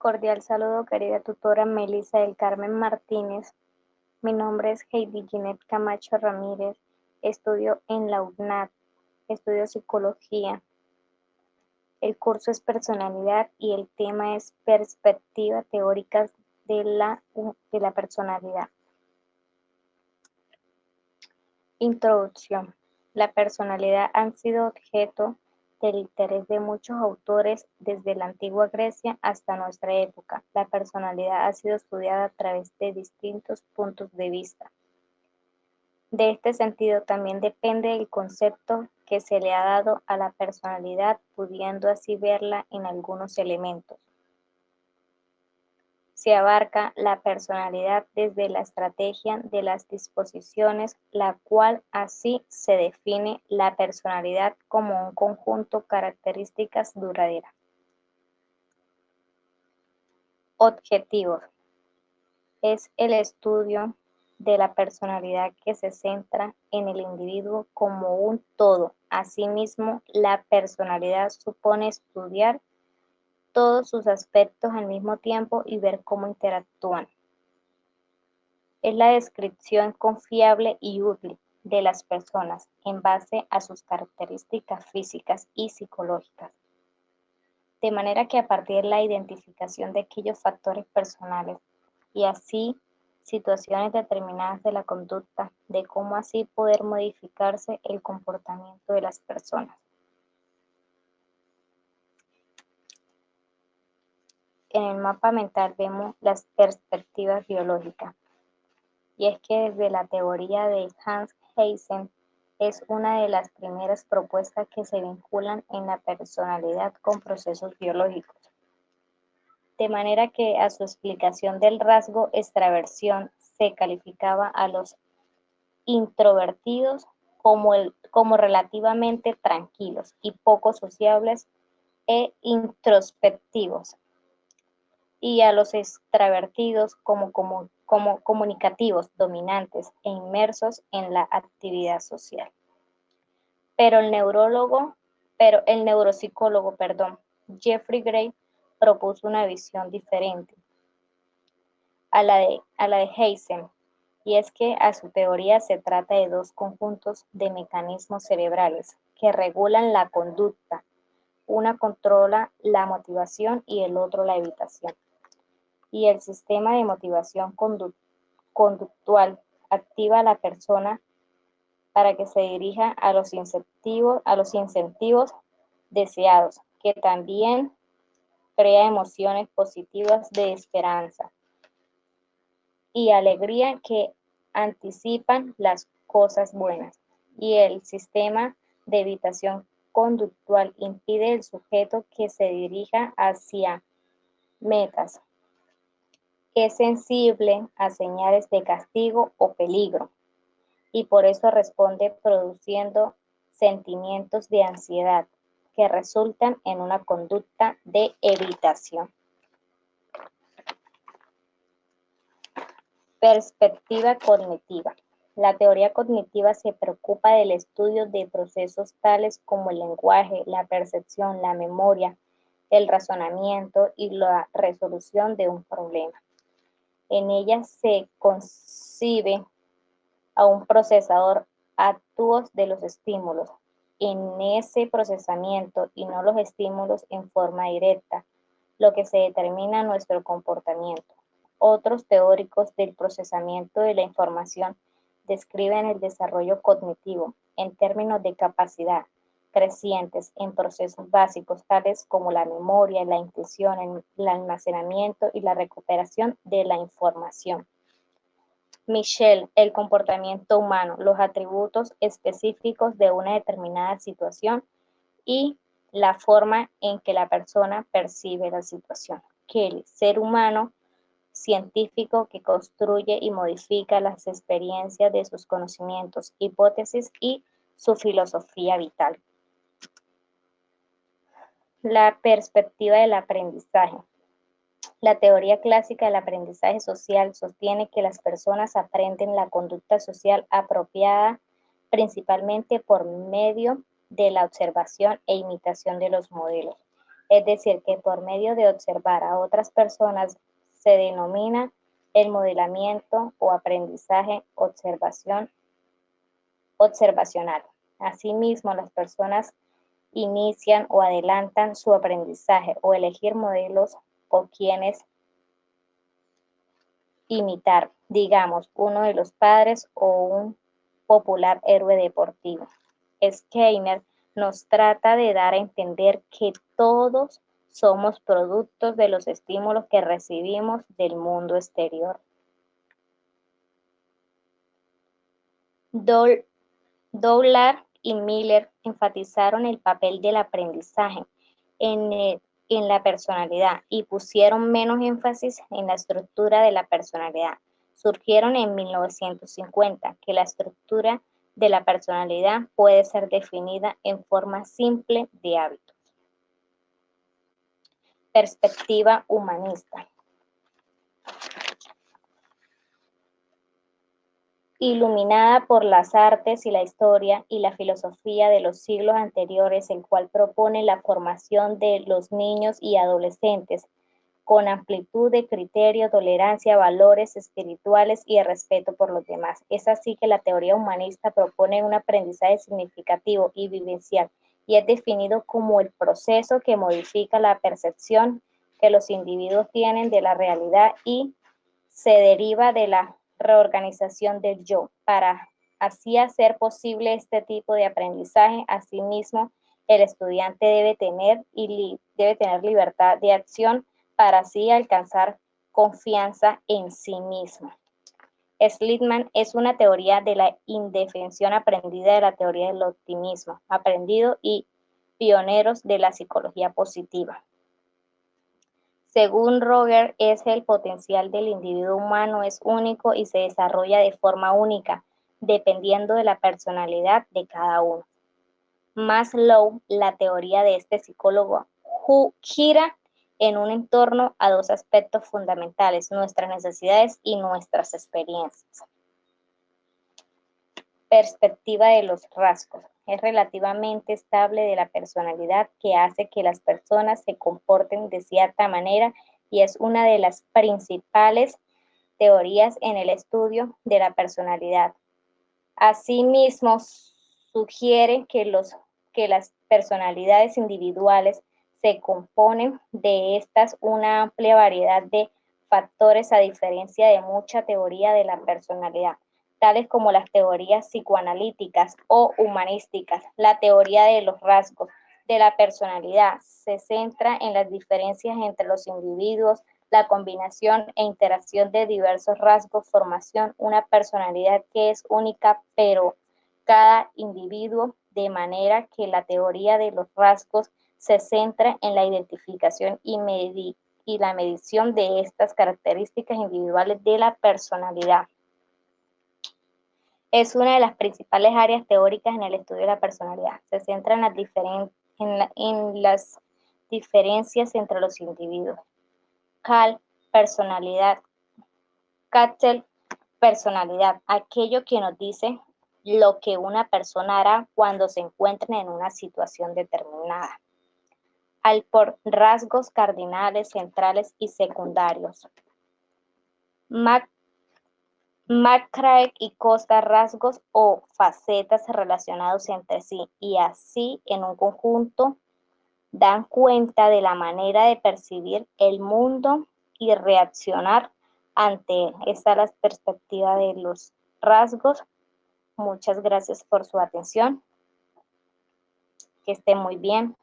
Cordial saludo, querida tutora Melissa del Carmen Martínez. Mi nombre es Heidi Ginette Camacho Ramírez. Estudio en la UNAD. Estudio psicología. El curso es personalidad y el tema es perspectivas teóricas de la personalidad. Introducción. La personalidad ha sido objeto del interés de muchos autores desde la antigua Grecia hasta nuestra época. La personalidad ha sido estudiada a través de distintos puntos de vista. De este sentido también depende el concepto que se le ha dado a la personalidad, pudiendo así verla en algunos elementos. Se abarca la personalidad desde la estrategia de las disposiciones, la cual así se define la personalidad como un conjunto de características duraderas. Objetivos. Es el estudio de la personalidad que se centra en el individuo como un todo. Asimismo, la personalidad supone estudiar todos sus aspectos al mismo tiempo y ver cómo interactúan. Es la descripción confiable y útil de las personas en base a sus características físicas y psicológicas. De manera que a partir de la identificación de aquellos factores personales y así situaciones determinadas de la conducta, de cómo así poder modificarse el comportamiento de las personas. En el mapa mental vemos las perspectivas biológicas. Y es que desde la teoría de Hans Eysenck es una de las primeras propuestas que se vinculan en la personalidad con procesos biológicos. De manera que a su explicación del rasgo extraversión se calificaba a los introvertidos como relativamente tranquilos y poco sociables e introspectivos, y a los extravertidos como comunicativos, dominantes e inmersos en la actividad social. Pero el neuropsicólogo, Jeffrey Gray propuso una visión diferente a la de Eysenck, y es que a su teoría se trata de dos conjuntos de mecanismos cerebrales que regulan la conducta. Una controla la motivación y el otro la evitación. Y el sistema de motivación conductual activa a la persona para que se dirija a los incentivos deseados, que también crea emociones positivas de esperanza y alegría que anticipan las cosas buenas. Y el sistema de evitación conductual impide al sujeto que se dirija hacia metas. Es sensible a señales de castigo o peligro y por eso responde produciendo sentimientos de ansiedad que resultan en una conducta de evitación. Perspectiva cognitiva. La teoría cognitiva se preocupa del estudio de procesos tales como el lenguaje, la percepción, la memoria, el razonamiento y la resolución de un problema. En ella se concibe a un procesador actuos de los estímulos en ese procesamiento y no los estímulos en forma directa, lo que se determina nuestro comportamiento. Otros teóricos del procesamiento de la información describen el desarrollo cognitivo en términos de capacidad crecientes en procesos básicos tales como la memoria, la intención, el almacenamiento y la recuperación de la información. Michel, el comportamiento humano, los atributos específicos de una determinada situación y la forma en que la persona percibe la situación. Kelly, ser humano científico que construye y modifica las experiencias de sus conocimientos, hipótesis y su filosofía vital. La perspectiva del aprendizaje. La teoría clásica del aprendizaje social sostiene que las personas aprenden la conducta social apropiada principalmente por medio de la observación e imitación de los modelos. es decir, que por medio de observar a otras personas se denomina el modelamiento o aprendizaje observacional. Asimismo, las personas inician o adelantan su aprendizaje o elegir modelos o quienes imitar, digamos, uno de los padres o un popular héroe deportivo. Skinner nos trata de dar a entender que todos somos productos de los estímulos que recibimos del mundo exterior. Dowler y Miller enfatizaron el papel del aprendizaje en la personalidad y pusieron menos énfasis en la estructura de la personalidad. Surgieron en 1950 que la estructura de la personalidad puede ser definida en forma simple de hábitos. Perspectiva humanista. Iluminada por las artes y la historia y la filosofía de los siglos anteriores, el cual propone la formación de los niños y adolescentes con amplitud de criterio, tolerancia, valores espirituales y el respeto por los demás. Es así que la teoría humanista propone un aprendizaje significativo y vivencial y es definido como el proceso que modifica la percepción que los individuos tienen de la realidad y se deriva de la reorganización del yo. Para así hacer posible este tipo de aprendizaje, asimismo, el estudiante debe tener libertad de acción para así alcanzar confianza en sí mismo. Schliemann es una teoría de la indefensión aprendida de la teoría del optimismo aprendido y pioneros de la psicología positiva. Según Roger, el potencial del individuo humano es único y se desarrolla de forma única, dependiendo de la personalidad de cada uno. Maslow, la teoría de este psicólogo, gira en un entorno a dos aspectos fundamentales, nuestras necesidades y nuestras experiencias. Perspectiva de los rasgos. Es relativamente estable de la personalidad que hace que las personas se comporten de cierta manera y es una de las principales teorías en el estudio de la personalidad. Asimismo, sugiere que las personalidades individuales se componen de estas una amplia variedad de factores a diferencia de mucha teoría de la personalidad, tales como las teorías psicoanalíticas o humanísticas. La teoría de los rasgos de la personalidad se centra en las diferencias entre los individuos, la combinación e interacción de diversos rasgos, formación una personalidad que es única, pero cada individuo, de manera que la teoría de los rasgos se centra en la identificación y la medición de estas características individuales de la personalidad. Es una de las principales áreas teóricas en el estudio de la personalidad. Se centra en las diferencias entre los individuos. Personalidad. Cattell, personalidad, aquello que nos dice lo que una persona hará cuando se encuentre en una situación determinada. Por rasgos cardinales, centrales y secundarios. McCrae y Costa, rasgos o facetas relacionados entre sí y así en un conjunto dan cuenta de la manera de percibir el mundo y reaccionar ante él. Esta es la perspectiva de los rasgos. Muchas gracias por su atención. Que esté muy bien.